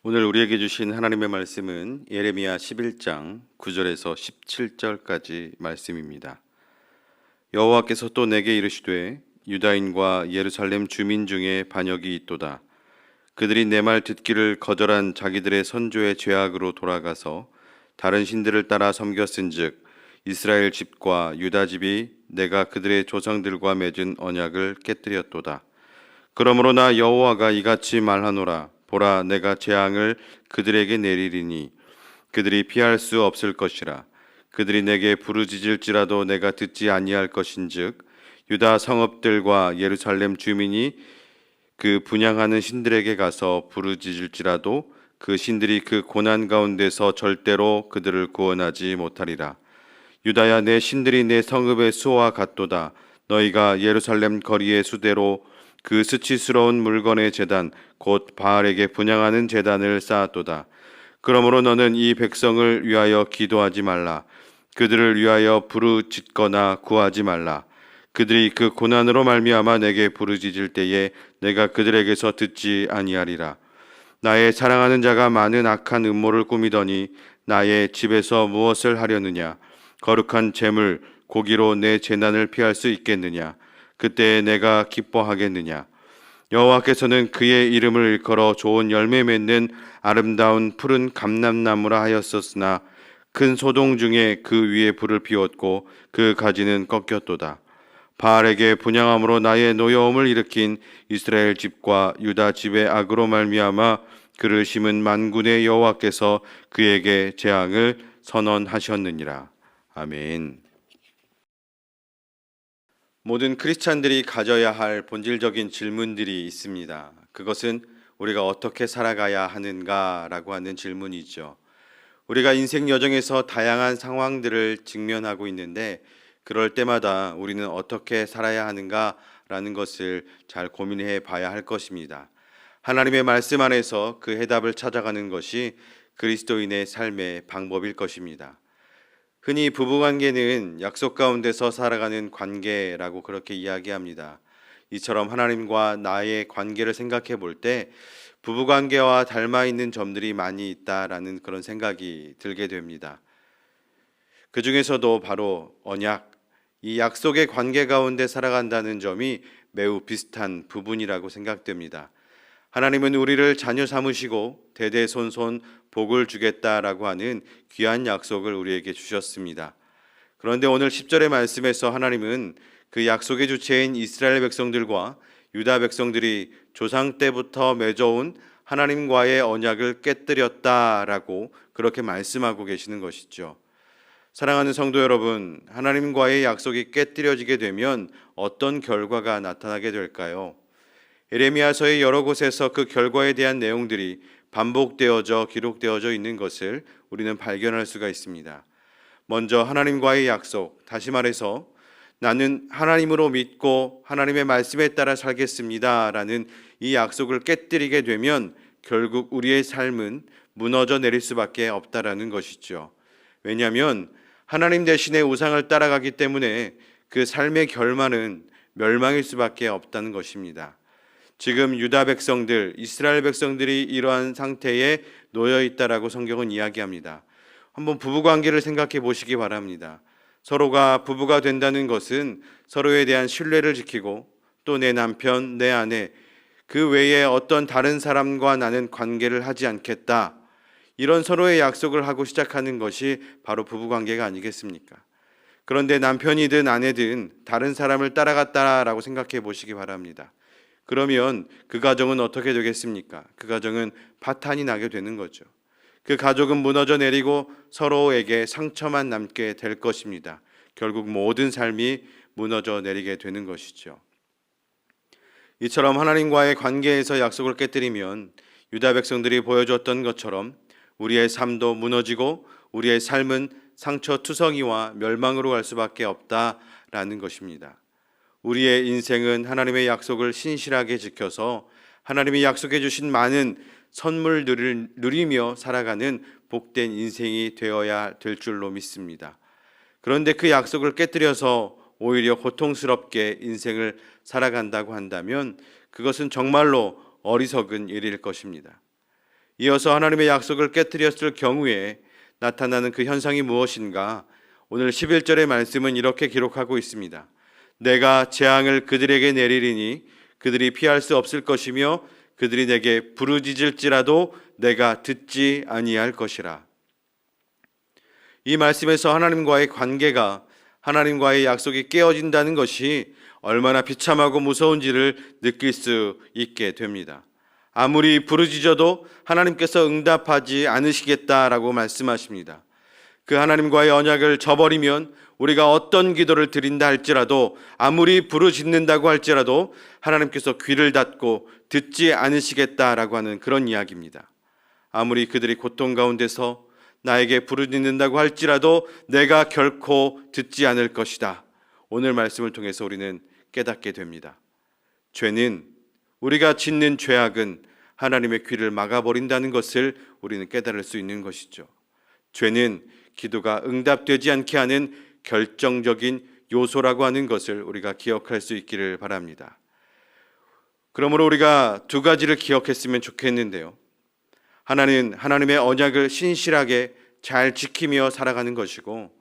오늘 우리에게 주신 하나님의 말씀은 예레미야 11장 9절에서 17절까지 말씀입니다. 여호와께서 또 내게 이르시되 유다인과 예루살렘 주민 중에 반역이 있도다. 그들이 내 말 듣기를 거절한 자기들의 선조의 죄악으로 돌아가서 다른 신들을 따라 섬겼은즉 이스라엘 집과 유다 집이 내가 그들의 조상들과 맺은 언약을 깨뜨렸도다. 그러므로 나 여호와가 이같이 말하노라. 보라, 내가 재앙을 그들에게 내리리니 그들이 피할 수 없을 것이라. 그들이 내게 부르짖을지라도 내가 듣지 아니할 것인즉 유다 성읍들과 예루살렘 주민이 그 분향하는 신들에게 가서 부르짖을지라도 그 신들이 그 고난 가운데서 절대로 그들을 구원하지 못하리라. 유다야, 내 신들이 내 성읍의 수와 같도다. 너희가 예루살렘 거리의 수대로 그 수치스러운 물건의 제단 곧 바알에게 분향하는 제단을 쌓았도다. 그러므로 너는 이 백성을 위하여 기도하지 말라. 그들을 위하여 부르짖거나 구하지 말라. 그들이 그 고난으로 말미암아 내게 부르짖을 때에 내가 그들에게서 듣지 아니하리라. 나의 사랑하는 자가 많은 악한 음모를 꾸미더니 나의 집에서 무엇을 하려느냐? 거룩한 재물 고기로 내 재난을 피할 수 있겠느냐? 그때 내가 기뻐하겠느냐? 여호와께서는 그의 이름을 일컬어 좋은 열매 맺는 아름다운 푸른 감람나무라 하였었으나 큰 소동 중에 그 위에 불을 피웠고 그 가지는 꺾였도다. 바알에게 분향함으로 나의 노여움을 일으킨 이스라엘 집과 유다 집의 악으로 말미암아 그를 심은 만군의 여호와께서 그에게 재앙을 선언하셨느니라. 아멘. 모든 크리스찬들이 가져야 할 본질적인 질문들이 있습니다. 그것은 우리가 어떻게 살아가야 하는가라고 하는 질문이죠. 우리가 인생 여정에서 다양한 상황들을 직면하고 있는데 그럴 때마다 우리는 어떻게 살아야 하는가라는 것을 잘 고민해 봐야 할 것입니다. 하나님의 말씀 안에서 그 해답을 찾아가는 것이 그리스도인의 삶의 방법일 것입니다. 흔히 부부관계는 약속 가운데서 살아가는 관계라고 그렇게 이야기합니다. 이처럼 하나님과 나의 관계를 생각해 볼 때 부부관계와 닮아 있는 점들이 많이 있다라는 그런 생각이 들게 됩니다. 그 중에서도 바로 언약, 이 약속의 관계 가운데 살아간다는 점이 매우 비슷한 부분이라고 생각됩니다. 하나님은 우리를 자녀 삼으시고 대대손손 복을 주겠다라고 하는 귀한 약속을 우리에게 주셨습니다. 그런데 오늘 10절의 말씀에서 하나님은 그 약속의 주체인 이스라엘 백성들과 유다 백성들이 조상 때부터 맺어온 하나님과의 언약을 깨뜨렸다라고 그렇게 말씀하고 계시는 것이죠. 사랑하는 성도 여러분, 하나님과의 약속이 깨뜨려지게 되면 어떤 결과가 나타나게 될까요? 예레미야서의 여러 곳에서 그 결과에 대한 내용들이 반복되어져 기록되어져 있는 것을 우리는 발견할 수가 있습니다. 먼저 하나님과의 약속, 다시 말해서 나는 하나님으로 믿고 하나님의 말씀에 따라 살겠습니다 라는 이 약속을 깨뜨리게 되면 결국 우리의 삶은 무너져 내릴 수밖에 없다라는 것이죠. 왜냐하면 하나님 대신에 우상을 따라가기 때문에 그 삶의 결말은 멸망일 수밖에 없다는 것입니다. 지금 유다 백성들, 이스라엘 백성들이 이러한 상태에 놓여 있다라고 성경은 이야기합니다. 한번 부부 관계를 생각해 보시기 바랍니다. 서로가 부부가 된다는 것은 서로에 대한 신뢰를 지키고 또 내 남편, 내 아내, 그 외에 어떤 다른 사람과 나는 관계를 하지 않겠다. 이런 서로의 약속을 하고 시작하는 것이 바로 부부 관계가 아니겠습니까? 그런데 남편이든 아내든 다른 사람을 따라갔다라고 생각해 보시기 바랍니다. 그러면 그 가정은 어떻게 되겠습니까? 그 가정은 파탄이 나게 되는 거죠. 그 가족은 무너져 내리고 서로에게 상처만 남게 될 것입니다. 결국 모든 삶이 무너져 내리게 되는 것이죠. 이처럼 하나님과의 관계에서 약속을 깨뜨리면 유다 백성들이 보여줬던 것처럼 우리의 삶도 무너지고 우리의 삶은 상처투성이와 멸망으로 갈 수밖에 없다라는 것입니다. 우리의 인생은 하나님의 약속을 신실하게 지켜서 하나님이 약속해 주신 많은 선물들을 누리며 살아가는 복된 인생이 되어야 될 줄로 믿습니다. 그런데 그 약속을 깨뜨려서 오히려 고통스럽게 인생을 살아간다고 한다면 그것은 정말로 어리석은 일일 것입니다. 이어서 하나님의 약속을 깨뜨렸을 경우에 나타나는 그 현상이 무엇인가? 오늘 11절의 말씀은 이렇게 기록하고 있습니다. 내가 재앙을 그들에게 내리리니 그들이 피할 수 없을 것이며 그들이 내게 부르짖을지라도 내가 듣지 아니할 것이라. 이 말씀에서 하나님과의 관계가, 하나님과의 약속이 깨어진다는 것이 얼마나 비참하고 무서운지를 느낄 수 있게 됩니다. 아무리 부르짖어도 하나님께서 응답하지 않으시겠다라고 말씀하십니다. 그 하나님과의 언약을 저버리면 우리가 어떤 기도를 드린다 할지라도, 아무리 부르짖는다고 할지라도 하나님께서 귀를 닫고 듣지 않으시겠다라고 하는 그런 이야기입니다. 아무리 그들이 고통 가운데서 나에게 부르짖는다고 할지라도 내가 결코 듣지 않을 것이다. 오늘 말씀을 통해서 우리는 깨닫게 됩니다. 죄는, 우리가 짓는 죄악은 하나님의 귀를 막아버린다는 것을 우리는 깨달을 수 있는 것이죠. 죄는 기도가 응답되지 않게 하는 결정적인 요소라고 하는 것을 우리가 기억할 수 있기를 바랍니다. 그러므로 우리가 두 가지를 기억했으면 좋겠는데요. 하나는 하나님의 언약을 신실하게 잘 지키며 살아가는 것이고,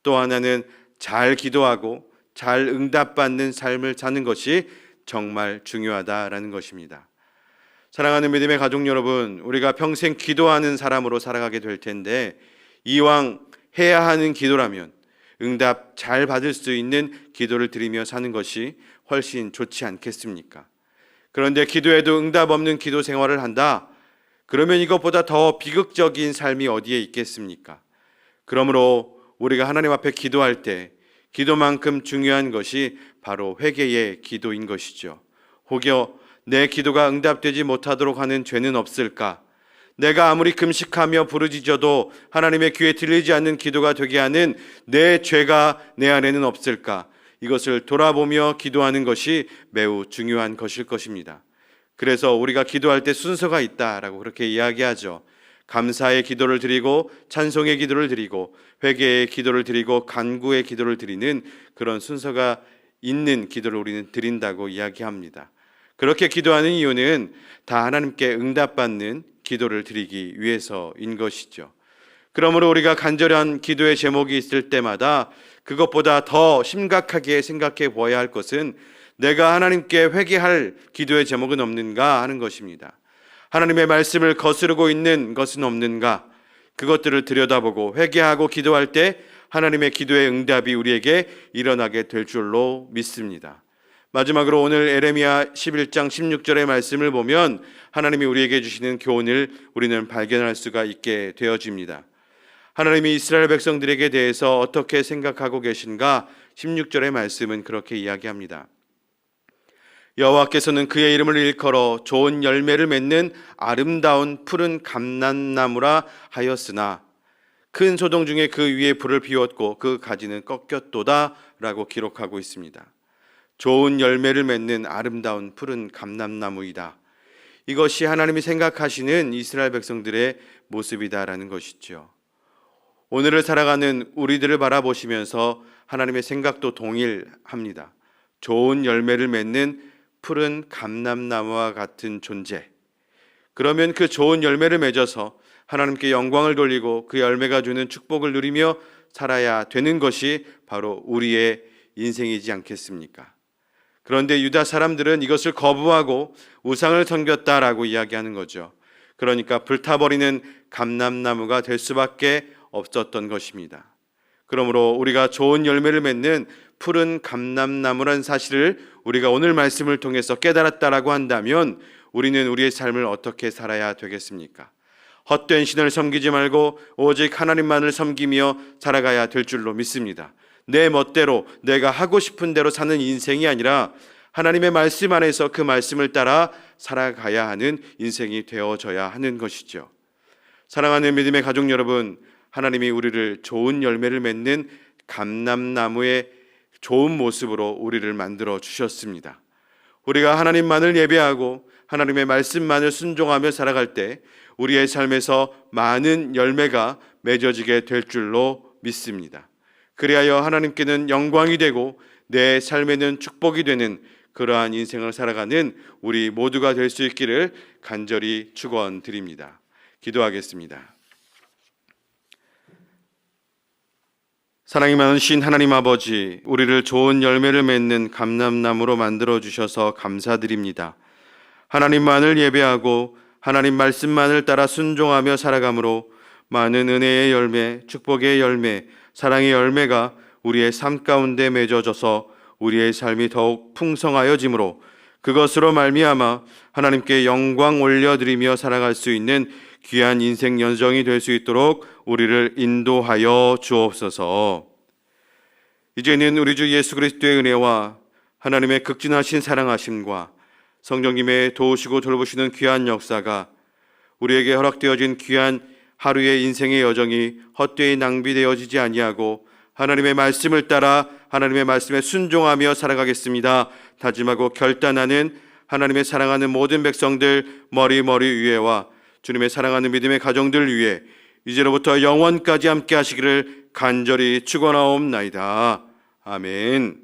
또 하나는 잘 기도하고 잘 응답받는 삶을 사는 것이 정말 중요하다라는 것입니다. 사랑하는 믿음의 가족 여러분, 우리가 평생 기도하는 사람으로 살아가게 될 텐데, 이왕 해야 하는 기도라면 응답 잘 받을 수 있는 기도를 드리며 사는 것이 훨씬 좋지 않겠습니까? 그런데 기도에도 응답 없는 기도 생활을 한다? 그러면 이것보다 더 비극적인 삶이 어디에 있겠습니까? 그러므로 우리가 하나님 앞에 기도할 때 기도만큼 중요한 것이 바로 회개의 기도인 것이죠. 혹여 내 기도가 응답되지 못하도록 하는 죄는 없을까? 내가 아무리 금식하며 부르짖어도 하나님의 귀에 들리지 않는 기도가 되게 하는 내 죄가 내 안에는 없을까? 이것을 돌아보며 기도하는 것이 매우 중요한 것일 것입니다. 그래서 우리가 기도할 때 순서가 있다라고 그렇게 이야기하죠. 감사의 기도를 드리고 찬송의 기도를 드리고 회개의 기도를 드리고 간구의 기도를 드리는 그런 순서가 있는 기도를 우리는 드린다고 이야기합니다. 그렇게 기도하는 이유는 다 하나님께 응답받는 기도를 드리기 위해서인 것이죠. 그러므로 우리가 간절한 기도의 제목이 있을 때마다 그것보다 더 심각하게 생각해 보아야 할 것은 내가 하나님께 회개할 기도의 제목은 없는가 하는 것입니다. 하나님의 말씀을 거스르고 있는 것은 없는가? 그것들을 들여다보고 회개하고 기도할 때 하나님의 기도의 응답이 우리에게 일어나게 될 줄로 믿습니다. 마지막으로 오늘 에레미야 11장 16절의 말씀을 보면 하나님이 우리에게 주시는 교훈을 우리는 발견할 수가 있게 되어집니다. 하나님이 이스라엘 백성들에게 대해서 어떻게 생각하고 계신가? 16절의 말씀은 그렇게 이야기합니다. 여호와께서는 그의 이름을 일컬어 좋은 열매를 맺는 아름다운 푸른 감람나무라 하였으나 큰 소동 중에 그 위에 불을 피웠고 그 가지는 꺾였도다 라고 기록하고 있습니다. 좋은 열매를 맺는 아름다운 푸른 감람나무이다. 이것이 하나님이 생각하시는 이스라엘 백성들의 모습이다라는 것이죠. 오늘을 살아가는 우리들을 바라보시면서 하나님의 생각도 동일합니다. 좋은 열매를 맺는 푸른 감람나무와 같은 존재. 그러면 그 좋은 열매를 맺어서 하나님께 영광을 돌리고 그 열매가 주는 축복을 누리며 살아야 되는 것이 바로 우리의 인생이지 않겠습니까? 그런데 유다 사람들은 이것을 거부하고 우상을 섬겼다라고 이야기하는 거죠. 그러니까 불타버리는 감람나무가 될 수밖에 없었던 것입니다. 그러므로 우리가 좋은 열매를 맺는 푸른 감람나무라는 사실을 우리가 오늘 말씀을 통해서 깨달았다라고 한다면 우리는 우리의 삶을 어떻게 살아야 되겠습니까? 헛된 신을 섬기지 말고 오직 하나님만을 섬기며 살아가야 될 줄로 믿습니다. 내 멋대로 내가 하고 싶은 대로 사는 인생이 아니라 하나님의 말씀 안에서 그 말씀을 따라 살아가야 하는 인생이 되어져야 하는 것이죠. 사랑하는 믿음의 가족 여러분, 하나님이 우리를 좋은 열매를 맺는 감람나무의 좋은 모습으로 우리를 만들어 주셨습니다. 우리가 하나님만을 예배하고 하나님의 말씀만을 순종하며 살아갈 때 우리의 삶에서 많은 열매가 맺어지게 될 줄로 믿습니다. 그리하여 하나님께는 영광이 되고 내 삶에는 축복이 되는 그러한 인생을 살아가는 우리 모두가 될 수 있기를 간절히 축원드립니다. 기도하겠습니다. 사랑이 많으신 하나님 아버지, 우리를 좋은 열매를 맺는 감람나무로 만들어 주셔서 감사드립니다. 하나님만을 예배하고 하나님 말씀만을 따라 순종하며 살아감으로 많은 은혜의 열매, 축복의 열매, 사랑의 열매가 우리의 삶 가운데 맺어져서 우리의 삶이 더욱 풍성하여지므로 그것으로 말미암아 하나님께 영광 올려드리며 살아갈 수 있는 귀한 인생 연정이 될 수 있도록 우리를 인도하여 주옵소서. 이제는 우리 주 예수 그리스도의 은혜와 하나님의 극진하신 사랑하심과 성령님의 도우시고 돌보시는 귀한 역사가 우리에게 허락되어진 귀한 하루의 인생의 여정이 헛되이 낭비되어지지 아니하고 하나님의 말씀을 따라 하나님의 말씀에 순종하며 살아가겠습니다 다짐하고 결단하는 하나님의 사랑하는 모든 백성들 머리 위에와 주님의 사랑하는 믿음의 가정들 위에 이제로부터 영원까지 함께 하시기를 간절히 축원하옵나이다. 아멘.